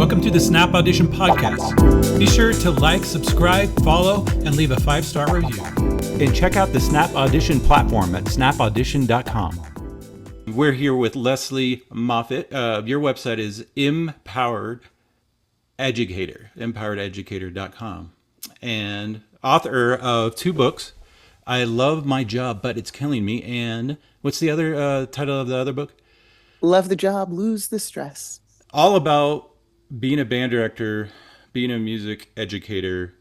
Welcome to the Snap Audition Podcast. Be sure to like, subscribe, follow, and leave a 5-star review. And check out the Snap Audition platform at snapaudition.com. We're here with Lesley Moffat. Your website is empowereducator.com, and author of 2 books, I Love My Job, But It's Killing Me, and what's the other title of the other book? Love the Job, Lose the Stress. All about being a band director, being a music educator,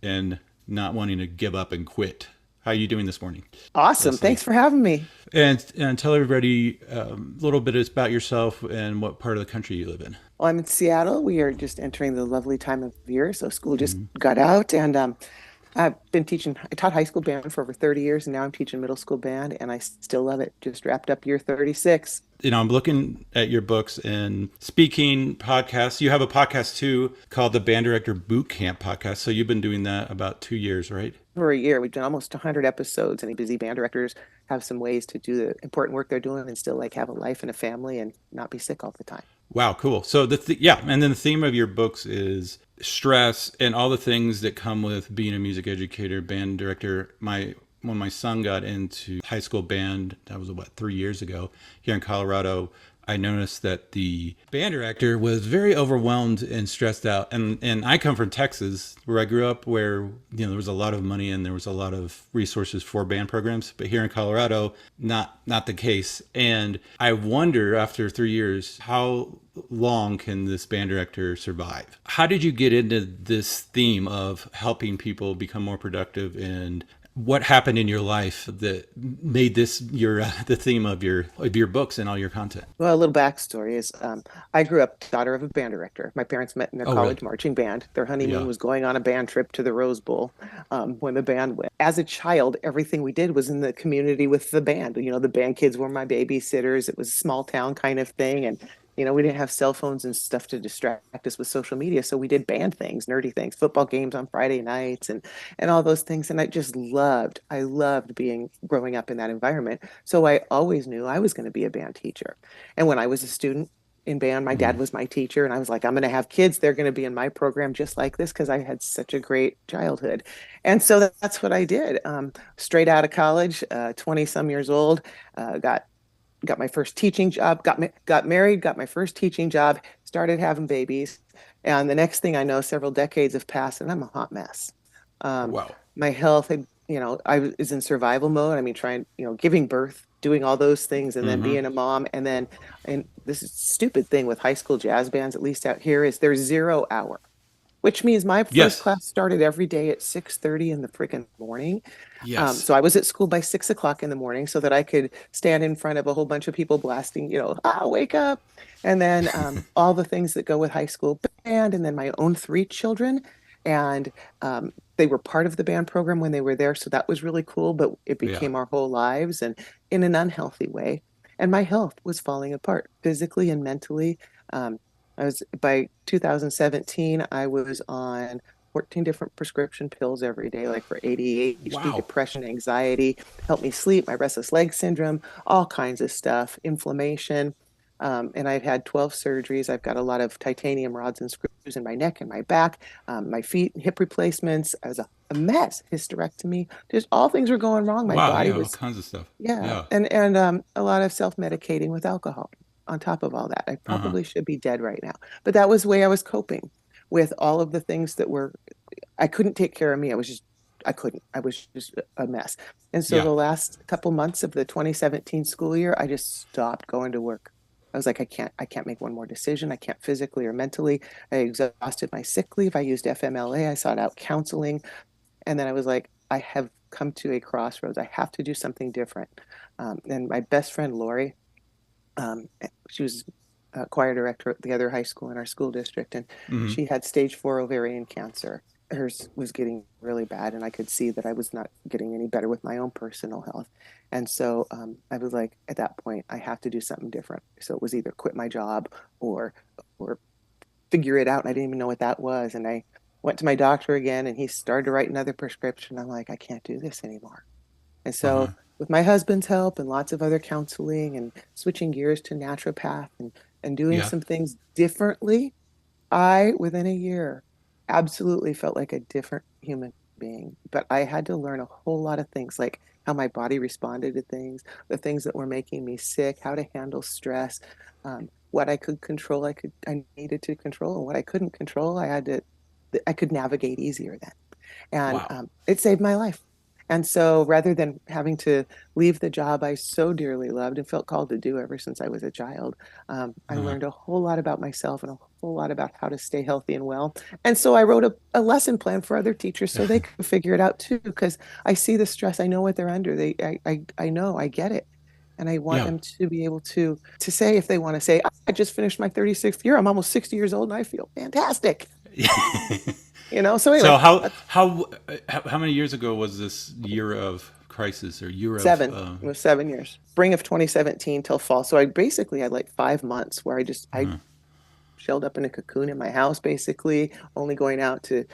and not wanting to give up and quit. How are you doing this morning? Awesome. Lesley? Thanks for having me. And tell everybody a little bit about yourself and what part of the country you live in. Well, I'm in Seattle. We are just entering the lovely time of year. So school just got out, and I've been teaching. I taught high school band for over 30 years, and now I'm teaching middle school band, and I still love it. Just wrapped up year 36. You know, I'm looking at your books and speaking podcasts. You have a podcast too called the Band Director Boot Camp Podcast. So you've been doing that about 2 years, right? For a year. We've done almost 100 episodes, and busy band directors have some ways to do the important work they're doing and still have a life and a family and not be sick all the time. Wow, cool. So and then the theme of your books is stress and all the things that come with being a music educator, band director. When my son got into high school band, that was 3 years ago, here in Colorado, I noticed that the band director was very overwhelmed and stressed out. And I come from Texas, where I grew up, where there was a lot of money and there was a lot of resources for band programs. But here in Colorado, not the case. And I wonder, after 3 years, how long can this band director survive? How did you get into this theme of helping people become more productive, and what happened in your life that made this the theme of your books and all your content? Well, a little backstory is I grew up daughter of a band director. My parents met in their college marching band. Their honeymoon was going on a band trip to the Rose Bowl when the band went. As a child, everything we did was in the community with the band. The band kids were my babysitters. It was a small town kind of thing. And we didn't have cell phones and stuff to distract us with social media. So we did band things, nerdy things, football games on Friday nights and all those things. And I loved growing up in that environment. So I always knew I was going to be a band teacher. And when I was a student in band, my dad was my teacher. And I was like, I'm going to have kids. They're going to be in my program just like this, because I had such a great childhood. And so that's what I did. Straight out of college, 20 some years old, got my first teaching job, got married, got my first teaching job, started having babies. And the next thing I know, several decades have passed and I'm a hot mess. Wow. My health had, I was in survival mode. I mean, trying, giving birth, doing all those things, and then being a mom. And this stupid thing with high school jazz bands, at least out here, is there's 0 hour, which means my first class started every day at 6:30 in the freaking morning. Yes. So I was at school by 6 o'clock in the morning so that I could stand in front of a whole bunch of people blasting, wake up. And then all the things that go with high school band, and then my own 3 children. And they were part of the band program when they were there. So that was really cool, but it became our whole lives, and in an unhealthy way. And my health was falling apart physically and mentally. By 2017, I was on 14 different prescription pills every day, like for ADHD, depression, anxiety, help me sleep, my restless leg syndrome, all kinds of stuff, inflammation. And I've had 12 surgeries. I've got a lot of titanium rods and screws in my neck and my back, my feet, hip replacements. I was a mess, hysterectomy. Just all things were going wrong. My body was all kinds of stuff. And a lot of self-medicating with alcohol on top of all that. I probably should be dead right now. But that was the way I was coping with all of the things that I couldn't take care of me. I was just a mess. And so the last couple months of the 2017 school year, I just stopped going to work. I was like, I can't make one more decision. I can't physically or mentally. I exhausted my sick leave. I used FMLA. I sought out counseling. And then I was like, I have come to a crossroads. I have to do something different. And my best friend, Lori, she was choir director at the other high school in our school district, and she had stage 4 ovarian cancer. Hers was getting really bad, and I could see that I was not getting any better with my own personal health. And so I was like, at that point, I have to do something different. So it was either quit my job or figure it out. And I didn't even know what that was. And I went to my doctor again, and he started to write another prescription. I'm like, I can't do this anymore. And so with my husband's help and lots of other counseling and switching gears to naturopath and doing some things differently, I, within a year, absolutely felt like a different human being. But I had to learn a whole lot of things, like how my body responded to things, the things that were making me sick, how to handle stress, what I could control, I needed to control, and what I couldn't control, I could navigate easier then. And Wow. it saved my life. And so rather than having to leave the job I so dearly loved and felt called to do ever since I was a child, I Uh, learned a whole lot about myself and a whole lot about how to stay healthy and well. And so I wrote a lesson plan for other teachers so they could figure it out too, because I see the stress. I know what they're under. I know, I get it. And I want yeah. them to be able to say, if they want to say, I just finished my 36th year. I'm almost 60 years old and I feel fantastic. So So anyway, how many years ago was this year of crisis or year of seven. It was 7 years. Spring of 2017 till fall. So I basically had like 5 months where I uh, shelled up in a cocoon in my house, basically, only going out to,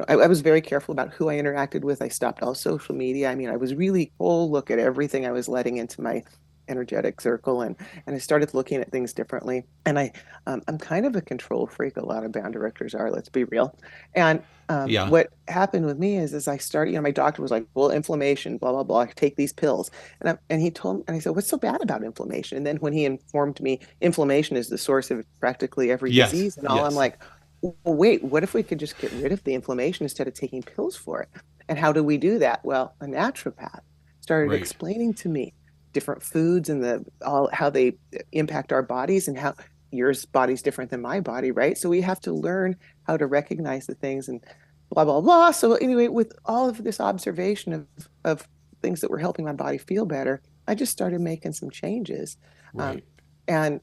I was very careful about who I interacted with. I stopped all social media. I mean, I was really full look at everything I was letting into my energetic circle, and I started looking at things differently. And I'm kind of a control freak. A lot of band directors are, let's be real. And yeah. what happened with me is I started, my doctor was like, well, inflammation, blah, blah, blah, take these pills. And he told me, and I said, what's so bad about inflammation? And then when he informed me inflammation is the source of practically every Yes. disease and all, I'm Yes. like, well, wait, what if we could just get rid of the inflammation instead of taking pills for it? And how do we do that? Well, a naturopath started Right. explaining to me different foods and how they impact our bodies, and how yours body's different than my body, right? So we have to learn how to recognize the things and blah blah blah. So anyway, with all of this observation of things that were helping my body feel better, I just started making some changes, Right. and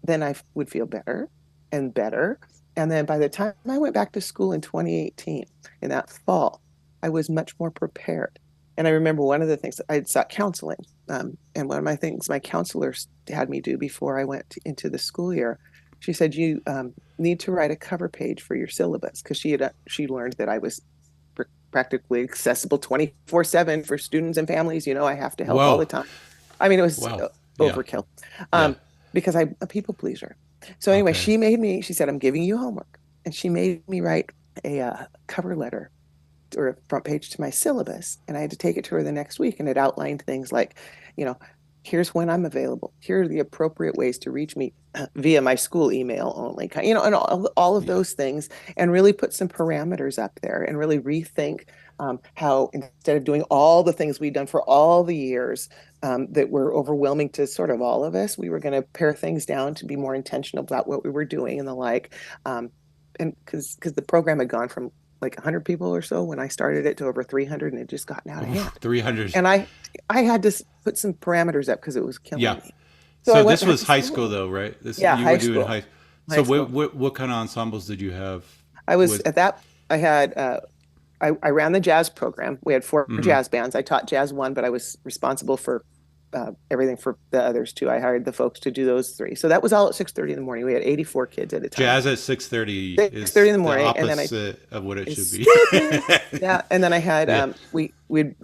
then I would feel better and better. And then by the time I went back to school in 2018, in that fall, I was much more prepared. And I remember one of the things I had sought counseling. And one of my things my counselor had me do before I went into the school year, she said, you need to write a cover page for your syllabus, because she learned that I was practically accessible 24/7 for students and families. I have to help all the Whoa. time. I mean, it was Wow. Yeah. overkill, Yeah. because I'm a people pleaser. So anyway, Okay. she said, I'm giving you homework. And she made me write a cover letter or a front page to my syllabus. And I had to take it to her the next week. And it outlined things like, you know, here's when I'm available. Here are the appropriate ways to reach me via my school email only, and all of Yeah. those things, and really put some parameters up there and really rethink how, instead of doing all the things we'd done for all the years that were overwhelming to sort of all of us, we were going to pare things down to be more intentional about what we were doing and the like. And because the program had gone from like 100 people or so when I started it to over 300, and it just gotten out of hand. 300. And I had to put some parameters up because it was killing Yeah. me. So I So went this back was to high school. school though, right? This Yeah, you were high doing school. high. High So school. what kind of ensembles did you have? I was Was at that. I had I ran the jazz program. We had four mm-hmm. jazz bands. I taught jazz one, but I was responsible for everything for the others two. I hired the folks to do those three. So that was all at 6:30 in the morning. We had 84 kids at a time. Jazz at 6:30 6:30 is in the the morning, and then opposite of what it should it's be. stupid. Yeah, and then I had Yeah. we'd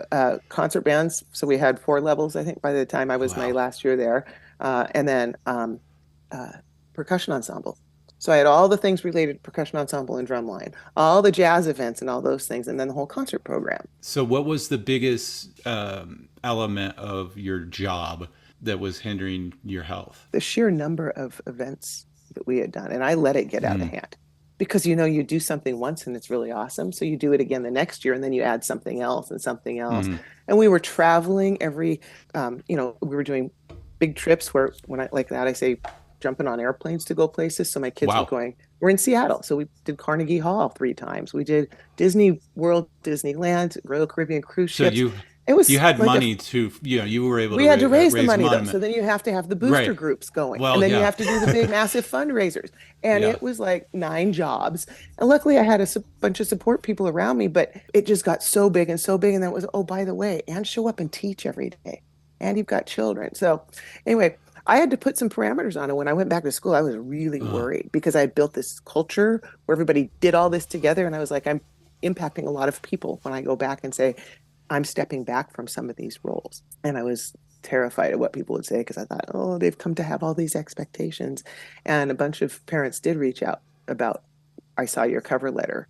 concert bands. So we had four levels, I think, by the time I was my Wow. last year there, and then uh, percussion ensemble. So I had all the things related to percussion ensemble and drumline, all the jazz events and all those things, and then the whole concert program. So what was the biggest element of your job that was hindering your health? The sheer number of events that we had done, and I let it get out of hand. Because you do something once and it's really awesome. So you do it again the next year, and then you add something else and something else. Mm-hmm. And we were traveling we were doing big trips where, when I like that, I say jumping on airplanes to go places. So my kids were Wow. going, we're in Seattle. So we did Carnegie Hall 3 times. We did Disney World, Disneyland, Royal Caribbean cruise So ships. It was you had like money to, you were able we to had to raise the raise money though. money. So then you have to have the booster Right. groups going. Well, And then you yeah. have to do the big massive fundraisers. And Yeah. it was like 9 jobs. And luckily I had a bunch of support people around me, but it just got so big and so big. And then it was, oh, by the way, and show up and teach every day. And you've got children. So anyway, I had to put some parameters on it. When I went back to school, I was really worried because I had built this culture where everybody did all this together. And I was like, I'm impacting a lot of people when I go back and say, I'm stepping back from some of these roles. And I was terrified of what people would say, because I thought, oh, they've come to have all these expectations. And a bunch of parents did reach out about I saw your cover letter.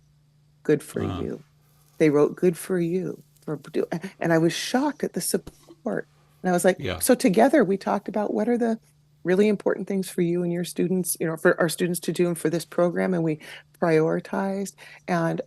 Good for Uh, you. They wrote good for you and I was shocked at the support. And I was like, yeah. so together we talked about what are the really important things for you and your students, for our students to do and for this program, and we prioritized. And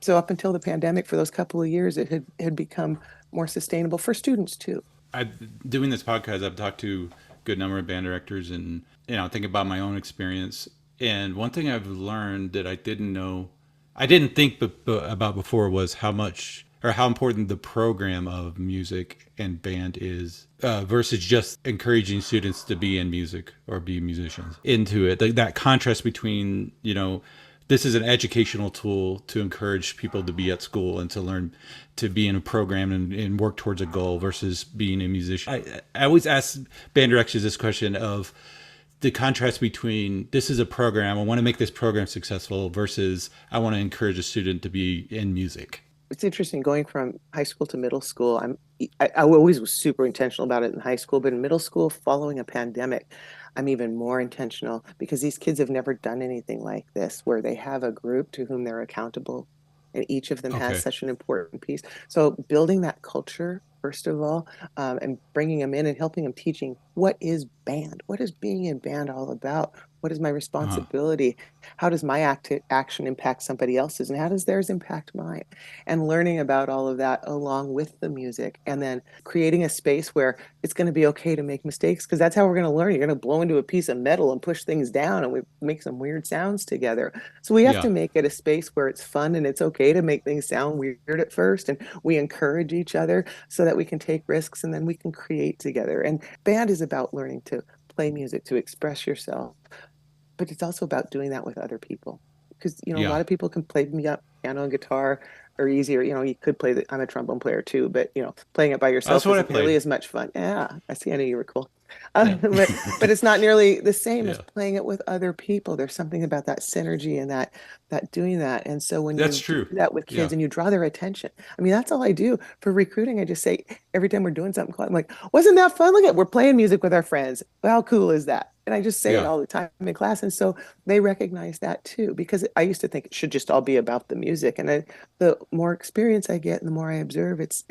so up until the pandemic, for those couple of years, it had become more sustainable for students too. I doing this podcast, I've talked to a good number of band directors, and think about my own experience. And one thing I've learned that I didn't know, I didn't think about before, was how much or how important the program of music and band is versus just encouraging students to be in music or be musicians into it. That contrast between, this is an educational tool to encourage people to be at school and to learn to be in a program and work towards a goal versus being a musician. I always ask band directors this question of the contrast between this is a program, I want to make this program successful, versus I want to encourage a student to be in music. It's interesting going from high school to middle school. I always was super intentional about it in high school, but in middle school, following a pandemic, I'm even more intentional because these kids have never done anything like this, where they have a group to whom they're accountable, and each of them has Okay. such an important piece. So building that culture, first of all, and bringing them in and helping them, teaching what is band, what is being in band all about, what is my Uh-huh. responsibility, how does my action impact somebody else's, and how does theirs impact mine, and learning about all of that along with the music, and then creating a space where it's going to be okay to make mistakes, because that's how we're going to learn. You're going to blow into a piece of metal and push things down, and we make some weird sounds together. So we have Yeah. to make it a space where it's fun and it's okay to make things sound weird at first, and we encourage each other so that we can take risks and then we can create together. And band is about learning to play music, to express yourself, but it's also about doing that with other people, because a Yeah. lot of people can play piano and guitar or easier. You could play I'm a trombone player too, but playing it by That's yourself what I isn't nearly played. as much fun. Yeah, I see. I know you were cool. Yeah. But it's not nearly the same as Yeah. playing it with other people. There's something about that synergy and that doing that. And so when That's you do true. that with kids Yeah. and you draw their attention, I mean, that's all I do for recruiting. I just say every time we're doing something, I'm like, wasn't that fun? Look at, we're playing music with our friends. How cool is that? And I just say it Yeah. all the time in class. And so they recognize that too, because I used to think it should just all be about the music. And the more experience I get and the more I observe, it's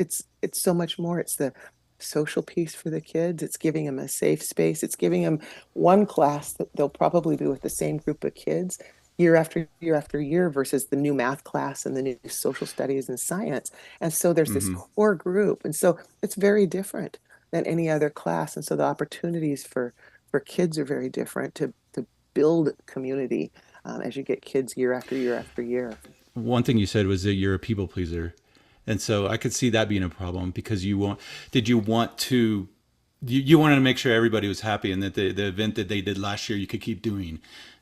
so much more. It's the social piece for the kids. It's giving them a safe space. It's giving them one class that they'll probably be with the same group of kids year after year after year versus the new math class and the new social studies and science. And so there's this Hmm. core group. And so it's very different than any other class. And so the opportunities for kids are very different to build community as you get kids year after year after year. One thing you said was that you're a people pleaser. And so I could see that being a problem because did you want to, you wanted to make sure everybody was happy and that the event that they did last year, you could keep doing.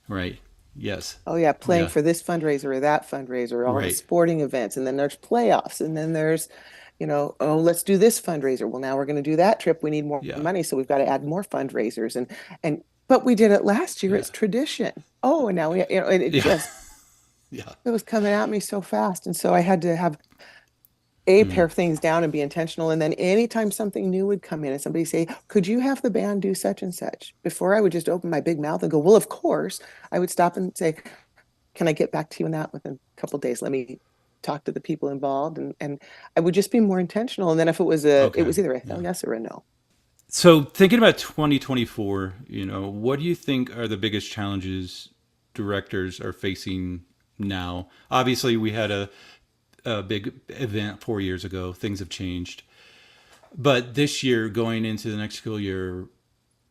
Right. Yes. Oh yeah, playing Yeah. for this fundraiser or that fundraiser, all the Right. sporting events, and then there's playoffs, and then there's, oh, let's do this fundraiser. Well, now we're going to do that trip. We need more Yeah. money, so we've got to add more fundraisers, and but we did it last year. Yeah. It's tradition. Oh, and now and it Yeah. just Yeah. it was coming at me so fast, and so I had to have a Mm. pare things down and be intentional. And then anytime something new would come in and somebody say, could you have the band do such and such? Before I would just open my big mouth and go, well, of course, I would stop and say, can I get back to you on that within a couple of days? Let me talk to the people involved. And I would just be more intentional. And then if it Okay. was either a hell Yeah. yes or a no. So thinking about 2024, what do you think are the biggest challenges directors are facing now? Obviously, we had a big event 4 years ago. Things have changed, but this year, going into the next school year,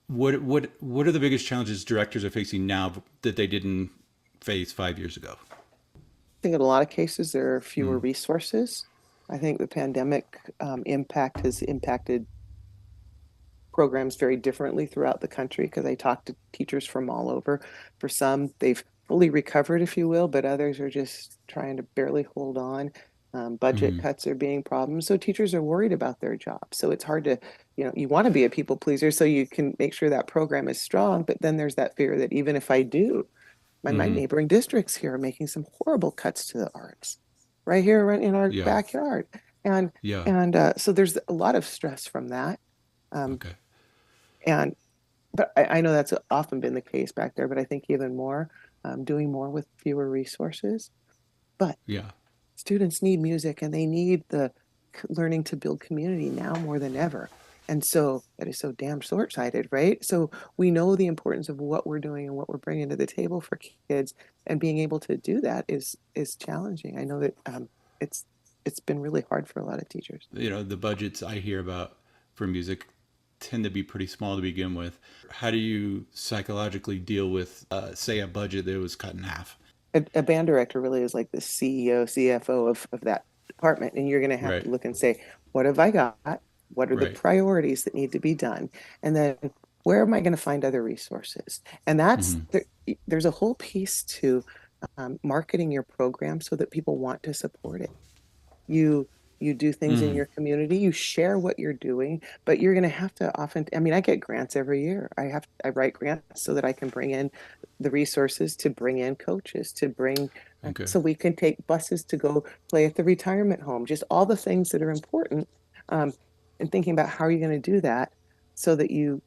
what are the biggest challenges directors are facing now that they didn't face 5 years ago? I think in a lot of cases, there are fewer Mm. resources. I think the pandemic impact has impacted programs very differently throughout the country because I talked to teachers from all over. For some, they've fully recovered, if you will, but others are just trying to barely hold on. Budget Mm. cuts are being problems. So teachers are worried about their jobs. So it's hard to, you want to be a people pleaser so you can make sure that program is strong. But then there's that fear that even if I do, my Mm. neighboring districts here are making some horrible cuts to the arts right here right in our Yeah. backyard. And Yeah. and so there's a lot of stress from that. Um, Okay. and but I know that's often been the case back there, but I think even more. doing more with fewer resources. But Yeah. students need music and they need the learning to build community now more than ever. And so that is so damn short-sighted, right? So we know the importance of what we're doing and what we're bringing to the table for kids, and being able to do that is challenging. I know that it's it's been really hard for a lot of teachers. The budgets I hear about for music tend to be pretty small to begin with. How do you psychologically deal with, say, a budget that was cut in half? A band director really is like the CEO, CFO of that department. And you're going to have Right. to look and say, what have I got? What are the Right. priorities that need to be done? And then where am I going to find other resources? And Mm-hmm. there's a whole piece to marketing your program so that people want to support it. You you do things in Mm-hmm. your community, you share what you're doing, but you're going to have to often, I mean, I get grants every year. I write grants so that I can bring in the resources to bring in coaches, to bring Okay. so we can take buses to go play at the retirement home, just all the things that are important. Um, and thinking about how are you going to do that so that you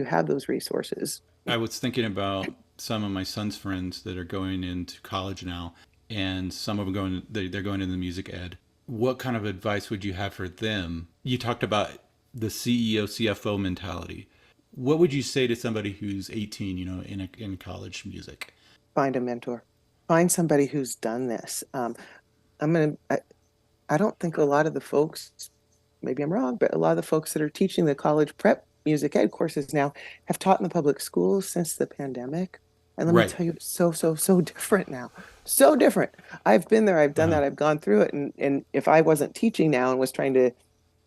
have those resources. I was thinking about some of my son's friends that are going into college now, and some of them they're going into music ed. What kind of advice would you have for them? You talked about the CEO CFO mentality. What would you say to somebody who's 18, in college music? Find a mentor, find somebody who's done this. I'm gonna I don't think a lot of the folks, maybe I'm wrong, but a lot of the folks that are teaching the college prep music ed courses now have taught in the public schools since the pandemic. And let me Right. tell you, it's so different now. So different. I've been there, I've done Uh-huh. that, I've gone through it. And if I wasn't teaching now and was trying to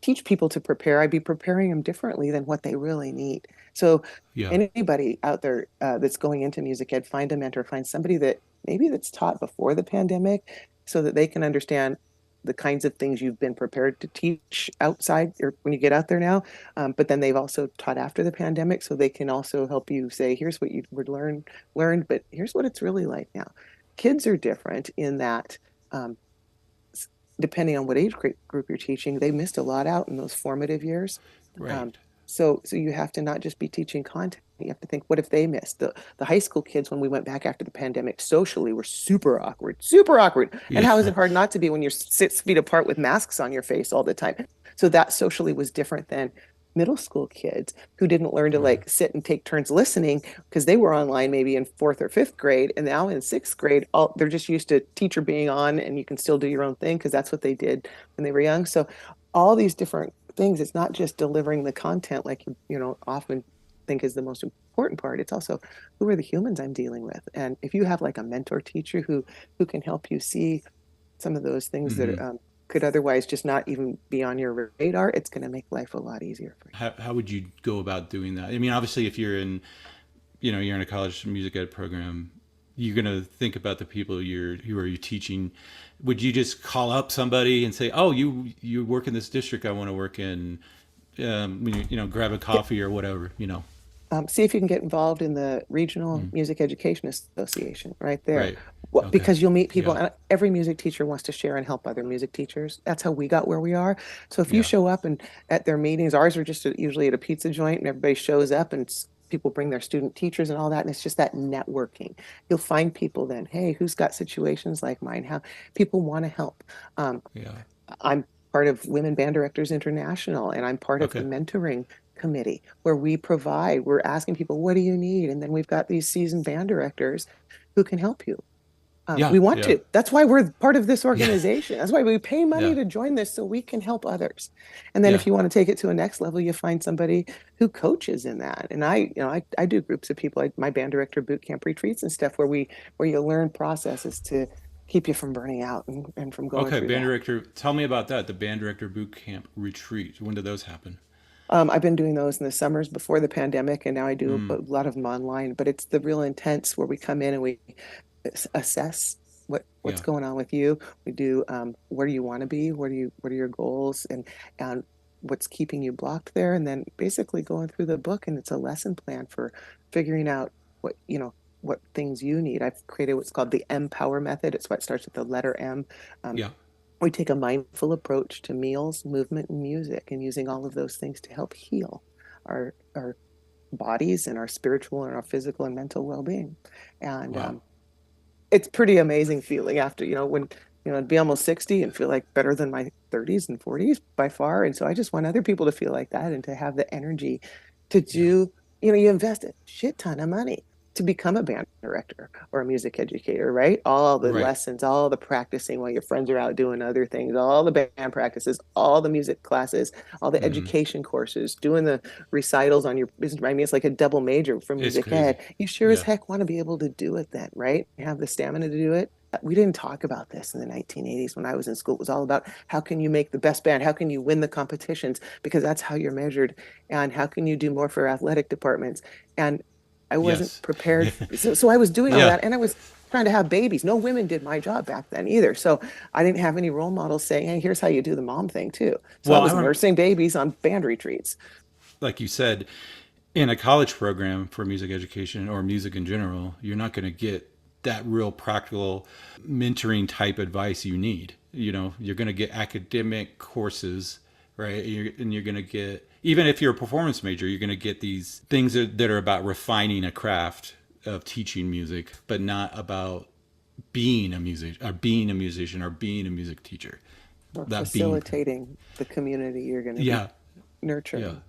teach people to prepare, I'd be preparing them differently than what they really need. So Yeah. anybody out there that's going into music ed, find a mentor, find somebody that maybe that's taught before the pandemic so that they can understand the kinds of things you've been prepared to teach outside or when you get out there now. But then they've also taught after the pandemic, so they can also help you say, here's what you would learned, but here's what it's really like now. Kids are different in that um, depending on what age group you're teaching, they missed a lot out in those formative years. Um, Right. so you have to not just be teaching content. You have to think, what if they missed the high school kids when we went back after the pandemic socially were super awkward, super awkward. And how is Yeah. it hard not to be when you're 6 feet apart with masks on your face all the time? So that socially was different than middle school kids who didn't learn to Right. like sit and take turns listening because they were online maybe in fourth or fifth grade, and now in sixth grade all they're just used to teacher being on and you can still do your own thing because that's what they did when they were young. So all these different things, it's not just delivering the content like often think is the most important part. It's also who are the humans I'm dealing with, and if you have like a mentor teacher who can help you see some of those things that Mm-hmm. could otherwise just not even be on your radar, it's going to make life a lot easier for you. How would you go about doing that? I mean, obviously, if you're in a college music ed program, you're going to think about the people who are you teaching. Would you just call up somebody and say, "Oh, you work in this district I want to work in," grab a Yeah. coffee or whatever, See if you can get involved in the Regional Mm. Music Education Association right there. Right. Well, Okay. because you'll meet people, Yeah. and every music teacher wants to share and help other music teachers. That's how we got where we are. So if you Yeah. show up and at their meetings, ours are just usually at a pizza joint, and everybody shows up and people bring their student teachers and all that, and it's just that networking. You'll find people then, hey, who's got situations like mine? How people want to help. Um, Yeah. I'm part of Women Band Directors International, and I'm part of the Okay. mentoring committee where we're asking people, what do you need? And then we've got these seasoned band directors who can help you. Yeah. We want Yeah. to. That's why we're part of this Yeah. organization. That's why we pay money Yeah. to join this so we can help others. And then Yeah. if you want to take it to a next level, you find somebody who coaches in that. And I do groups of people, like my band director boot camp retreats and stuff where you learn processes to keep you from burning out and from going Okay. through Band that. director, tell me about that. The band director boot camp retreat. When did those happen? I've been doing those in the summers before the pandemic, and now I do a Mm. lot of them online. But it's the real intense where we come in and we assess what's Yeah. going on with you. We do where do you want to be? What are your goals and what's keeping you blocked there? And then basically going through the book, and it's a lesson plan for figuring out what things you need. I've created what's called the Empower method. It's what starts with the letter M. Um, Yeah. we take a mindful approach to meals, movement, and music, and using all of those things to help heal our bodies and our spiritual and our physical and mental well-being. And Wow. it's pretty amazing feeling after, when, I'd be almost 60 and feel like better than my 30s and 40s by far. And so I just want other people to feel like that and to have the energy to Yeah. do, you invest a shit ton of money to become a band director or a music educator, right? All the Right. lessons, all the practicing while your friends are out doing other things, all the band practices, all the music classes, all the Hmm. education courses, doing the recitals on your business. I mean, it's like a double major for It's music ed. crazy. You sure as Yeah. heck want to be able to do it then, right? Have the stamina to do it. We didn't talk about this in the 1980s when I was in school. It was all about how can you make the best band? How can you win the competitions? Because that's how you're measured. And how can you do more for athletic departments? And I wasn't Yes. prepared. So I was doing all Yeah. that and I was trying to have babies. No women did my job back then either. So I didn't have any role models saying, hey, here's how you do the mom thing too. So I Well, was nursing babies on band retreats. like you said, in a college program for music education or music in general, you're not going to get that real practical mentoring type advice you need. You're going to get academic courses, right? And you're going to get, even if you're a performance major, you're going to get these things that are about refining a craft of teaching music, but not about being a musician or being a music teacher. Or That being, facilitating the community you're going to be yeah, yeah, nurturing.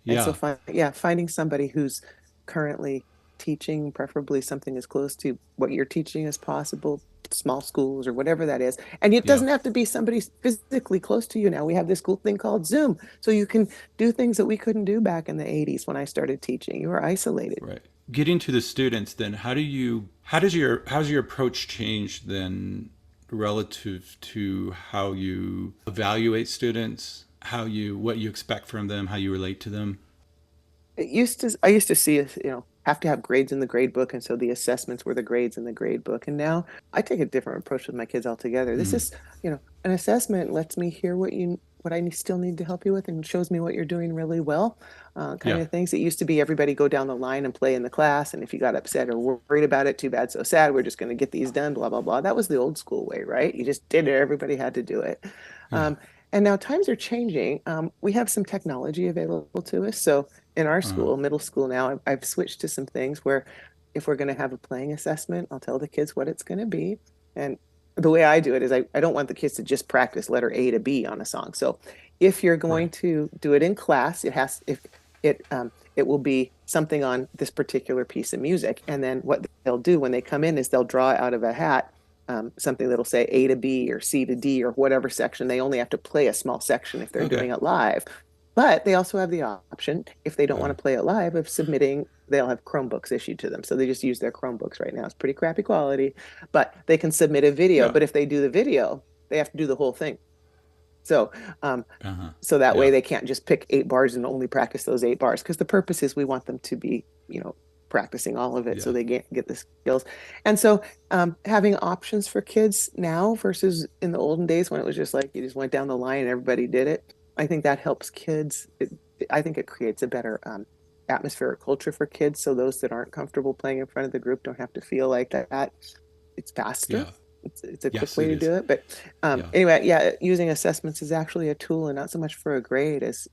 And so, yeah, finding somebody who's currently teaching, preferably something as close to what you're teaching as possible, small schools or whatever that is. And it yeah. doesn't have to be somebody physically close to you now. We have this cool thing called Zoom. So you can do things that we couldn't do back in the 80s when I started teaching. You were isolated. Right. Getting to the students, then how's your approach changed then relative to how you evaluate students, what you expect from them, how you relate to them? I used to see us, have to have grades in the grade book. And so the assessments were the grades in the grade book. And now I take a different approach with my kids altogether. This Mm, is, an assessment lets me hear what still need to help you with and shows me what you're doing really well, kind yeah. of things. It used to be everybody go down the line and play in the class. And if you got upset or worried about it, too bad, so sad. We're just going to get these done, blah, blah, blah. That was the old school way, right? You just did it. Everybody had to do it. Yeah. And now times are changing. We have some technology available to us. So in our Uh, school, middle school now, I've switched to some things where if we're going to have a playing assessment, I'll tell the kids what it's going to be. And the way I do it is I don't want the kids to just practice letter A to B on a song. So if you're going right. to do it in class, it will be something on this particular piece of music. And then what they'll do when they come in is they'll draw out of a hat something that'll say A to B or C to D or whatever section. They only have to play a small section if they're Okay. doing it live. But they also have the option, if they don't want Uh, to play it live, of submitting, they'll have Chromebooks issued to them. So they just use their Chromebooks right now. It's pretty crappy quality, but they can submit a video. yeah. But if they do the video, they have to do the whole thing. So, um, Uh-huh. so that way Yeah. they can't just pick 8 bars and only practice those 8 bars, because the purpose is we want them to be, practicing all of it so Yeah. they get the skills. And so having options for kids now versus in the olden days when it was just like you just went down the line and everybody did it, I think that helps kids. I think it creates a better atmosphere or culture for kids, so those that aren't comfortable playing in front of the group don't have to feel like that. It's faster. Yeah. It's a quick Yes, way it to is. do it. But Yeah. anyway, yeah, using assessments is actually a tool and not so much for a grade as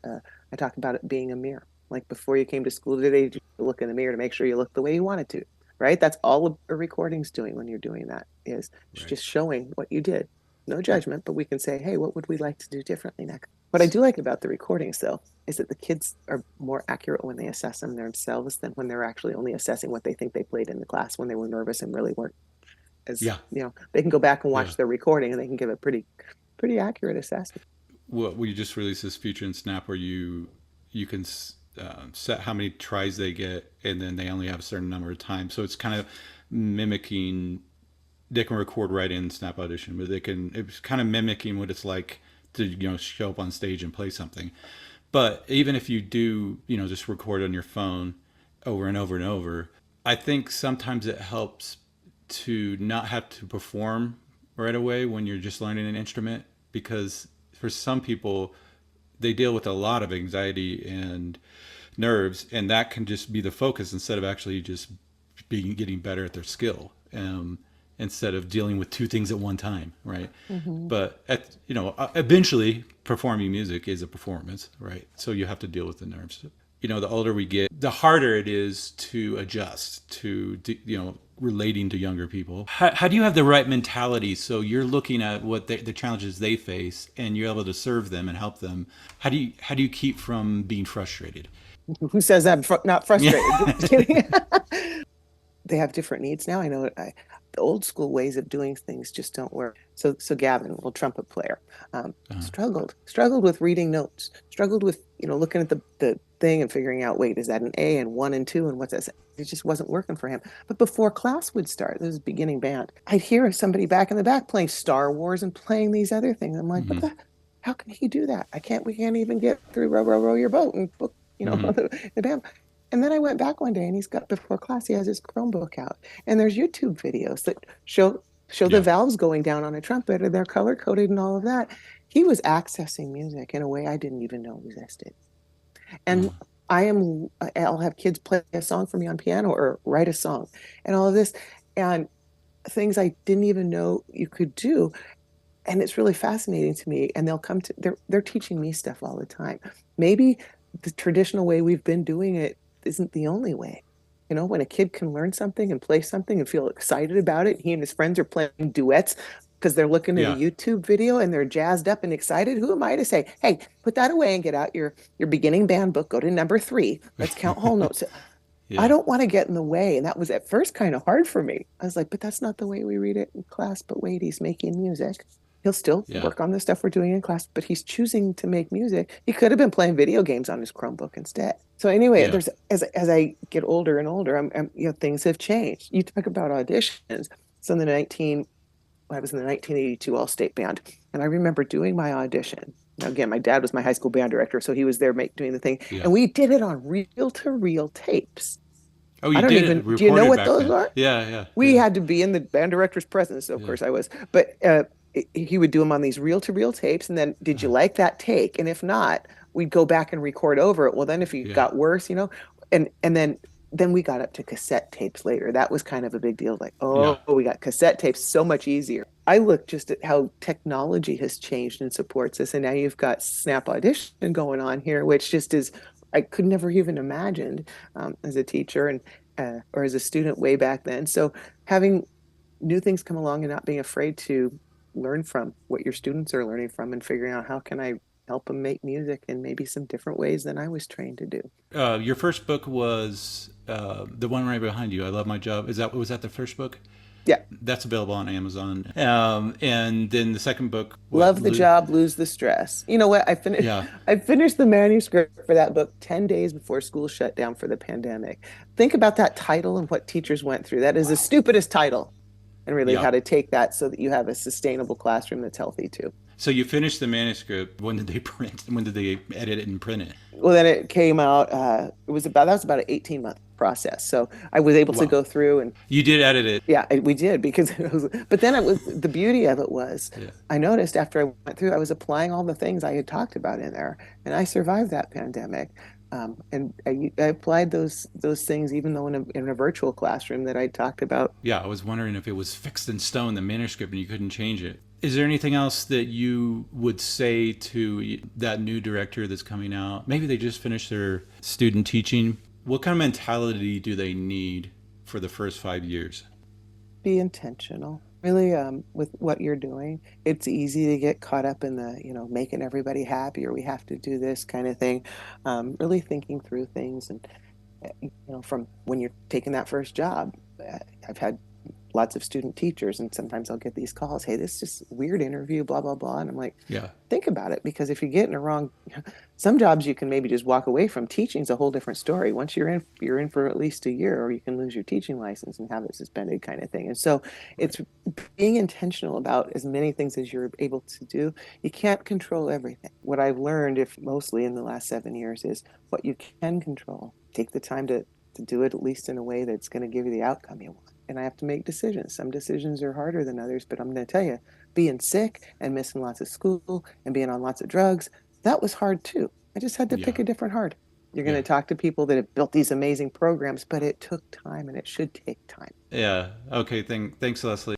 I talk about it being a mirror. Like before you came to school today, you look in the mirror to make sure you look the way you wanted to, right? That's all a recording's doing when you're doing that, is Right. just showing what you did. No judgment, but we can say, hey, what would we like to do differently next? What I do like about the recordings, though, is that the kids are more accurate when they assess them themselves than when they're actually only assessing what they think they played in the class when they were nervous and really weren't. As Yeah. they can go back and Yeah. watch their recording and they can give a pretty accurate assessment. Well, we just released this feature in Snap where you can set how many tries they get, and then they only have a certain number of times. So it's kind of mimicking. They can record right in Snap Audition, but it's kind of mimicking what it's like to show up on stage and play something. But even if you do just record on your phone over and over and over, I think sometimes it helps to not have to perform right away when you're just learning an instrument, because for some people they deal with a lot of anxiety and nerves, and that can just be the focus instead of actually just getting better at their skill, instead of dealing with two things at one time, right? Mm-hmm. But eventually performing music is a performance, right? So you have to deal with the nerves. The older we get, the harder it is to adjust to relating to younger people. How do you have the right mentality so you're looking at what the challenges they face and you're able to serve them and help them? How do you keep from being frustrated? Who says I'm not frustrated? Yeah. Just kidding. They have different needs now. I know the old school ways of doing things just don't work. So Gavin, little trumpet player, struggled with reading notes, struggled with looking at the thing and figuring out, wait, is that an A and one and two and what's that? It just wasn't working for him. But before class would start, this is beginning band, I'd hear somebody back in the back playing Star Wars and playing these other things. I'm like, Hmm. how can he do that? We can't even get through row, row, row your boat and book, Hmm. the band. And then I went back one day and before class, he has his Chromebook out and there's YouTube videos that show the Yeah. valves going down on a trumpet and they're color coded and all of that. He was accessing music in a way I didn't even know existed. And Uh, I'll have kids play a song for me on piano or write a song and all of this and things I didn't even know you could do. And it's really fascinating to me. And they're teaching me stuff all the time. Maybe the traditional way we've been doing it isn't the only way. When a kid can learn something and play something and feel excited about it, he and his friends are playing duets because they're looking at a yeah. YouTube video and they're jazzed up and excited. Who am I to say, hey, put that away and get out your beginning band book, go to number 3. Let's count whole notes. I Yeah. don't want to get in the way. And that was at first kind of hard for me. I was like, but that's not the way we read it in class. But wait, he's making music. He'll still Yeah. work on the stuff we're doing in class, but he's choosing to make music. He could have been playing video games on his Chromebook instead. So anyway, Yeah. there's as I get older and older, things have changed. You talk about auditions. So I was in the 1982 All-State Band, and I remember doing my audition. Now, again, my dad was my high school band director, so he was there doing the thing, Yeah. and we did it on reel-to-reel tapes. Oh, I you don't did it even, do you know recorded what back those then. are? Yeah. Yeah. We Yeah. had to be in the band director's presence, so of Yeah. course I was. But he would do them on these reel-to-reel tapes, and then, did you like that take? And if not, we'd go back and record over it. Well, then if you Yeah. got worse, and then we got up to cassette tapes later. That was kind of a big deal. Like, Yeah. oh, we got cassette tapes, so much easier. I look just at how technology has changed and supports us, and now you've got Snap Audition going on here, which just is I could never even imagined as a teacher and or as a student way back then. So having new things come along and not being afraid to learn from what your students are learning from and figuring out how can I help them make music in maybe some different ways than I was trained to do. Your first book was the one right behind you. I Love My Job. Was that the first book? Yeah. That's available on Amazon. And then the second book, Love the job, lose the stress. You know what? Yeah. I finished the manuscript for that book 10 days before school shut down for the pandemic. Think about that title and what teachers went through. That is the stupidest title. And really Yeah. how to take that so that you have a sustainable classroom that's healthy too. So you finished the manuscript. When did they print? When did they edit it and print it? Well, then it came out. That was about an 18-month process. So I was able to Wow. go through and You did edit it. yeah, we did because but then the beauty of it was Yeah. I noticed after I went through, I was applying all the things I had talked about in there, and I survived that pandemic. And I applied those things even though in a virtual classroom that I talked about. Yeah, I was wondering if it was fixed in stone, the manuscript, and you couldn't change it. Is there anything else that you would say to that new director that's coming out? Maybe they just finished their student teaching. What kind of mentality do they need for the first 5 years? Be intentional. Really, with what you're doing, it's easy to get caught up in the, making everybody happy or we have to do this kind of thing. Really thinking through things and, from when you're taking that first job, I've had lots of student teachers and sometimes I'll get these calls, hey, this is just weird interview, blah, blah, blah. And I'm like, Yeah. think about it, because if you get in a wrong, some jobs you can maybe just walk away from. Teaching's a whole different story. Once you're in for at least a year, or you can lose your teaching license and have it suspended kind of thing. And so it's being intentional about as many things as you're able to do. You can't control everything. What I've learned, if mostly in the last 7 years, is what you can control. Take the time to do it at least in a way that's going to give you the outcome you want. And I have to make decisions. Some decisions are harder than others, but I'm going to tell you, being sick and missing lots of school and being on lots of drugs, that was hard too. I just had to pick Yeah. a different hard. You're going Yeah. to talk to people that have built these amazing programs, but it took time and it should take time. Yeah. Okay. Thanks, Lesley.